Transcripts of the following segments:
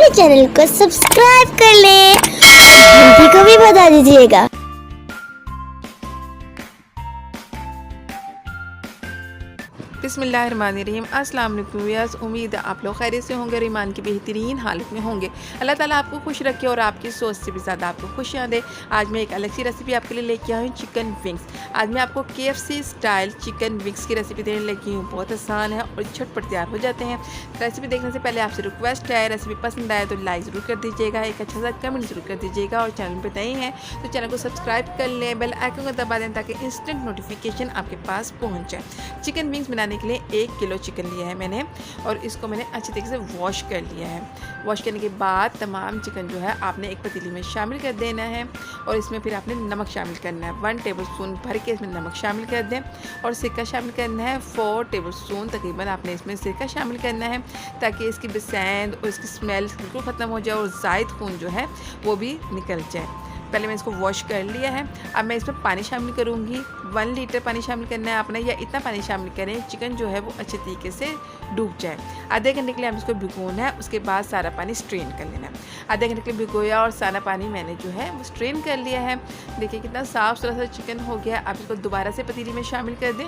हमारे चैनल को सब्सक्राइब कर लें, घंटी को भी बजा दीजिएगा। बिस्मिल्लाहिर्रहमानिर्रहीम। अस्सलाम वालेकुम व्यूअर्स, उम्मीद है आप लोग खैरियत से होंगे और ईमान की बेहतरीन हालत में होंगे। अल्लाह ताला आपको खुश रखे और आपकी सोच से भी ज़्यादा आपको खुशियाँ दे। आज मैं एक अलग सी रेसिपी आपके लिए लेके आई हूँ, चिकन विंग्स। आज मैं आपको KFC स्टाइल चिकन विंग्स की रेसिपी देने लगी हूँ। बहुत आसान है और झटपट तैयार हो जाते हैं। रेसिपी देखने से पहले आपसे रिक्वेस्ट है, रेसिपी पसंद आए तो लाइक ज़रूर कर दीजिएगा, एक अच्छा सा कमेंट ज़रूर कर दीजिएगा और चैनल पर नए हैं तो चैनल को सब्सक्राइब कर लें, बेल आइकन को दबा दें ताकि इंस्टेंट नोटिफिकेशन आपके पास पहुँच जाए। चिकन विंग्स बनाने के लिए 1 किलो चिकन लिया है मैंने और इसको मैंने अच्छी तरीके से वॉश कर लिया है। वॉश करने के बाद तमाम चिकन जो है आपने एक पतीली में शामिल कर देना है और इसमें फिर आपने नमक शामिल करना है। 1 टेबलस्पून भर के इसमें नमक शामिल कर दें और सिरका शामिल करना है। 4 टेबलस्पून तकरीबन आपने इसमें सिरका शामिल करना है ताकि इसकी बसैंद और इसकी स्मेल बिल्कुल ख़त्म हो जाए और ज़ायद खून जो है वो भी निकल जाए। पहले मैं इसको वॉश कर लिया है। अब मैं इसमें पानी शामिल करूँगी। 1 लीटर पानी शामिल करना है आपने, या इतना पानी शामिल करें चिकन जो है वो अच्छे तरीके से डूब जाए। आधे घंटे के लिए हम इसको भिगोना है, उसके बाद सारा पानी स्ट्रेन कर लेना है। आधे घंटे के लिए भिगोया और सारा पानी मैंने जो है वो स्ट्रेन कर लिया है। देखिए कितना साफ़ सुथरा सा चिकन हो गया। अब इसको दोबारा से पतीली में शामिल कर दें।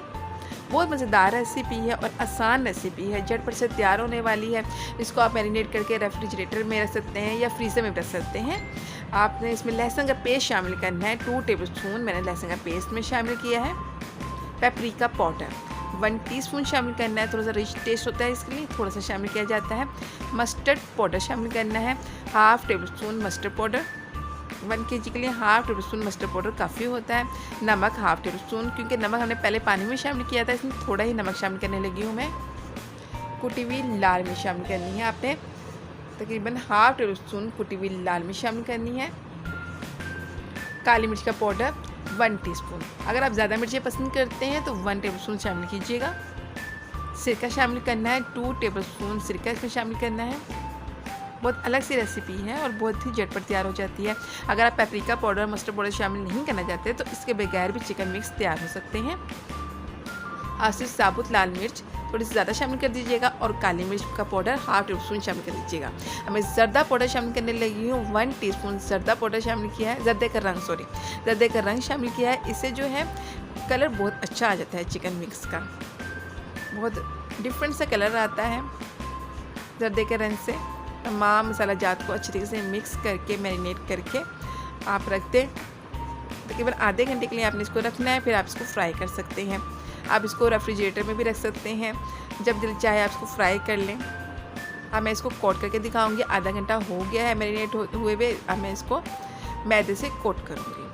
बहुत मज़ेदार रेसिपी है और आसान रेसिपी है, झटपट से तैयार होने वाली है। इसको आप मैरिनेट करके रेफ्रिजरेटर में रख सकते हैं या फ्रीज़र में रख सकते हैं। आपने इसमें लहसुन का पेस्ट शामिल करना है। 2 टेबलस्पून मैंने लहसुन का पेस्ट में शामिल किया है। पेपरिका पाउडर 1 टीस्पून शामिल करना है, थोड़ा सा रिच टेस्ट होता है इसके लिए थोड़ा सा शामिल किया जाता है। मस्टर्ड पाउडर शामिल करना है, 1/2 टेबलस्पून मस्टर्ड पाउडर। 1 kg के लिए 1/2 टेबलस्पून मस्टर्ड पाउडर काफ़ी होता है। नमक 1/2 टेबलस्पून, क्योंकि नमक हमने पहले पानी में शामिल किया था, इसमें थोड़ा ही नमक शामिल करने लगी हूँ मैं। कुटी हुई लाल मिर्च शामिल करनी है आपने, तकरीबन 1/2 टेबलस्पून कुटी हुई लाल मिर्च शामिल करनी है। काली मिर्च का पाउडर 1 टीस्पून। अगर आप ज़्यादा मिर्चें पसंद करते हैं तो 1 टेबलस्पून शामिल कीजिएगा। सिरका शामिल करना है, 2 टेबलस्पून सिरका इसमें शामिल करना है। बहुत अलग सी रेसिपी है और बहुत ही झटपट तैयार हो जाती है। अगर आप पेपरिका पाउडर मस्टर्ड पाउडर शामिल नहीं करना चाहते तो इसके बगैर भी चिकन मिक्स तैयार हो सकते हैं। सिर्फ साबुत लाल मिर्च थोड़ी सी ज़्यादा शामिल कर दीजिएगा और काली मिर्च का पाउडर 1/2 टेबलस्पून शामिल कर दीजिएगा। अब मैं जर्दा पाउडर शामिल करने लगी हूँ। 1 टीस्पून जर्दा पाउडर शामिल किया है। जर्दे का रंग शामिल किया है। इससे जो है कलर बहुत अच्छा आ जाता है चिकन मिक्स का, बहुत डिफरेंट सा कलर आता है जर्दे के रंग से। तमाम मसाला जात को अच्छी तरीके से मिक्स करके मैरिनेट करके आप रख दें। तकरीबन आधे घंटे के लिए आपने इसको रखना है, फिर आप इसको फ्राई कर सकते हैं। आप इसको रेफ्रिजरेटर में भी रख सकते हैं, जब दिल चाहे आप इसको फ्राई कर लें। अब मैं इसको कोट करके दिखाऊंगी। आधा घंटा हो गया है मैरिनेट हुए हुए। अब मैं इसको मैदे से कोट करूँगी।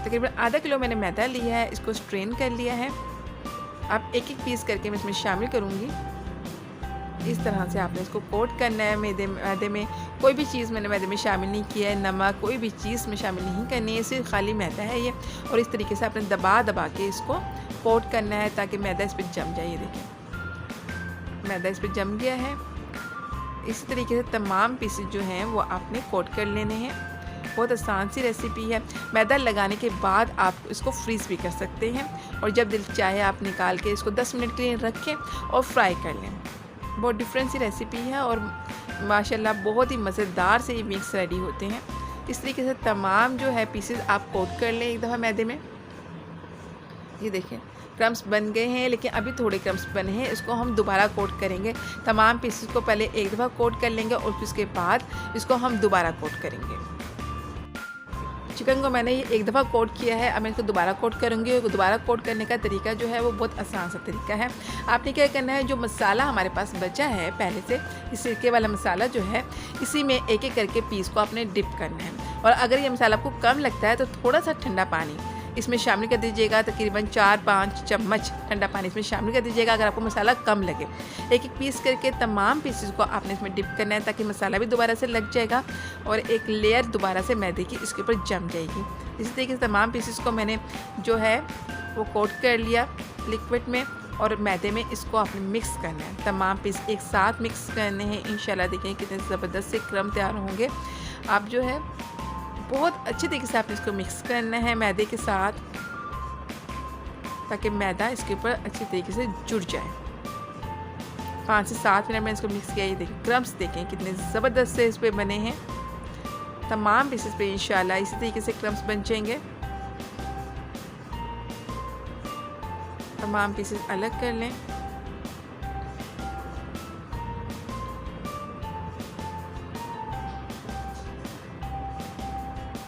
तकरीबन आधा किलो मैंने मैदा लिया है, इसको स्ट्रेन कर लिया है। अब एक एक पीस करके मैं इसमें शामिल करूँगी। इस तरह से आपने इसको कोट करना है मैदे में। कोई भी चीज़ मैंने मैदे में शामिल नहीं किया है, नमक कोई भी चीज़ में शामिल नहीं करनी है, सिर्फ खाली मैदा है ये। और इस तरीके से आपने दबा के इसको कोट करना है ताकि मैदा इस पर जम जाए। ये देखिए मैदा इस पर जम गया है। इसी तरीके से तमाम पीसेस जो हैं वो आपने कोट कर लेने हैं। बहुत आसान सी रेसिपी है। मैदा लगाने के बाद आप इसको फ्रीज़ भी कर सकते हैं और जब दिल चाहे आप निकाल के इसको 10 मिनट के लिए रखें और फ्राई कर लें। बहुत डिफरेंट सी रेसिपी है और माशाल्लाह बहुत ही मज़ेदार से ये मिक्स रेडी होते हैं। इस तरीके से तमाम जो है पीसेस आप कोट कर लें एक दफ़ा मैदे में। ये देखें क्रम्स बन गए हैं, लेकिन अभी थोड़े क्रम्स बने हैं, इसको हम दोबारा कोट करेंगे। तमाम पीसेस को पहले एक दफ़ा कोट कर लेंगे और फिर उसके बाद इसको हम दोबारा कोट करेंगे। चिकन को मैंने ये एक दफ़ा कोट किया है, अब मैं इसको दोबारा कोट करूँगी। दोबारा कोट करने का तरीका जो है वो बहुत आसान सा तरीका है। आपने क्या करना है, जो मसाला हमारे पास बचा है पहले से, इस सिरके वाला मसाला जो है, इसी में एक एक करके पीस को आपने डिप करना है। और अगर ये मसाला आपको कम लगता है तो थोड़ा सा ठंडा पानी इसमें शामिल कर दीजिएगा। तकरीबन 4-5 चम्मच ठंडा पानी इसमें शामिल कर दीजिएगा अगर आपको मसाला कम लगे। एक एक पीस करके तमाम पीसेस को आपने इसमें डिप करना है ताकि मसाला भी दोबारा से लग जाएगा और एक लेयर दोबारा से मैदे की इसके ऊपर जम जाएगी। इसी तरीके से तमाम पीसेस को मैंने जो है वो कोट कर लिया लिक्विड में और मैदे में इसको आपने मिक्स करना है। तमाम पीस एक साथ मिक्स करने हैं। इंशाल्लाह देखें कितने ज़बरदस्त से क्रम तैयार होंगे। आप जो है बहुत अच्छे तरीके से आपने इसको मिक्स करना है मैदे के साथ ताकि मैदा इसके ऊपर अच्छी तरीके से जुड़ जाए। 5 से 7 मिनट में इसको मिक्स किया। ये देखिए क्रम्स देखें कितने ज़बरदस्त से इस पे बने हैं। तमाम पीसेस पे इंशाल्लाह इसी तरीके से क्रम्स बन जाएंगे। तमाम पीसेस अलग कर लें।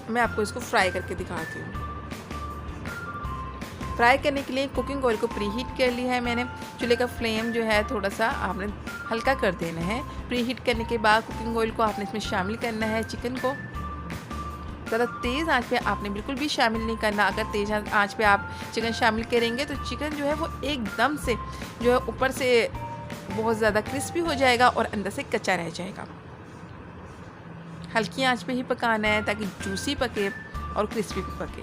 मैं आपको इसको फ्राई करके दिखाती हूँ। फ्राई करने के लिए कुकिंग ऑयल को प्री हीट कर लिया है मैंने। चूल्हे का फ्लेम जो है थोड़ा सा आपने हल्का कर देना है। प्री हीट करने के बाद कुकिंग ऑयल को आपने इसमें शामिल करना है। चिकन को ज़्यादा तेज़ आंच पे आपने बिल्कुल भी शामिल नहीं करना। अगर तेज़ आंच पे आप चिकन शामिल करेंगे तो चिकन जो है वो एकदम से जो है ऊपर से बहुत ज़्यादा क्रिस्पी हो जाएगा और अंदर से कच्चा रह जाएगा। हल्की आंच पे ही पकाना है ताकि जूसी पके और क्रिस्पी भी पके।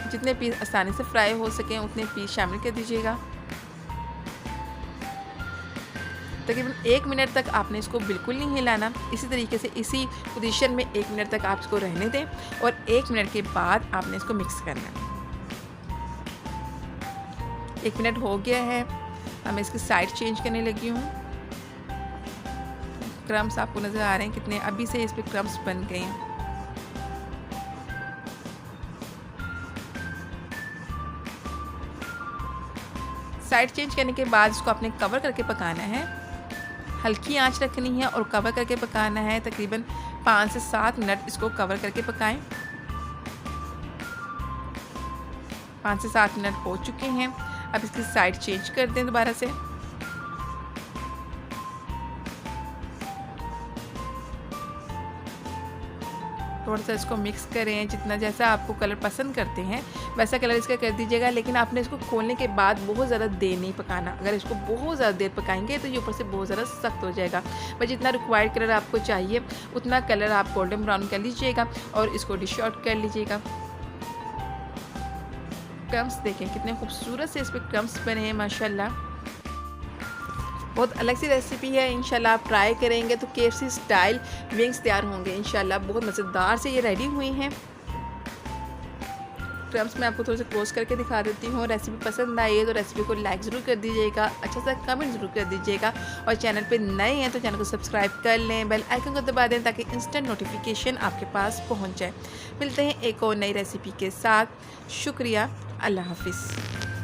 जितने पीस आसानी से फ्राई हो सकें उतने पीस शामिल कर दीजिएगा। तकरीबन 1 मिनट तक आपने इसको बिल्कुल नहीं हिलाना। इसी तरीके से इसी पोजीशन में 1 मिनट तक आप इसको रहने दें और 1 मिनट के बाद आपने इसको मिक्स करना है। 1 मिनट हो गया है। अब मैं इसकी साइड चेंज करने लगी हूँ। क्रम्स आपको नज़र आ रहे हैं कितने अभी से इस पर क्रम्स बन गए हैं। साइड चेंज करने के बाद इसको आपने कवर करके पकाना है। हल्की आंच रखनी है और कवर करके पकाना है। तकरीबन 5 से 7 मिनट इसको कवर करके पकाएं। 5 से 7 मिनट हो चुके हैं। अब इसकी साइड चेंज कर दें दोबारा से। थोड़ा सा इसको मिक्स करें। जितना जैसा आपको कलर पसंद करते हैं वैसा कलर इसका कर दीजिएगा। लेकिन आपने इसको खोलने के बाद बहुत ज़्यादा देर नहीं पकाना। अगर इसको बहुत ज़्यादा देर पकाएंगे तो ये ऊपर से बहुत ज़्यादा सख्त हो जाएगा। बस जितना रिक्वायर्ड कलर आपको चाहिए उतना कलर आप गोल्डन ब्राउन कर लीजिएगा और इसको डिश आउट कर लीजिएगा। क्रम्स देखें कितने खूबसूरत से इस पर क्रम्स बने हैं माशाल्लाह। बहुत अलग सी रेसिपी है। इंशाल्लाह आप ट्राई करेंगे तो KFC स्टाइल विंग्स तैयार होंगे इंशाल्लाह। बहुत मज़ेदार से ये रेडी हुई हैं। क्रम्स मैं आपको थोड़ा सा क्लोज करके दिखा देती हूँ। रेसिपी पसंद आई है तो रेसिपी को लाइक ज़रूर कर दीजिएगा। अच्छा सा कमेंट ज़रूर कर दीजिएगा और चैनल पे नए हैं तो चैनल को सब्सक्राइब कर लें। बेल आइकन को दबा दें ताकि इंस्टेंट नोटिफिकेशन आपके पास पहुँच जाए। मिलते हैं एक और नई रेसिपी के साथ। शुक्रिया। अल्लाह हाफिज़।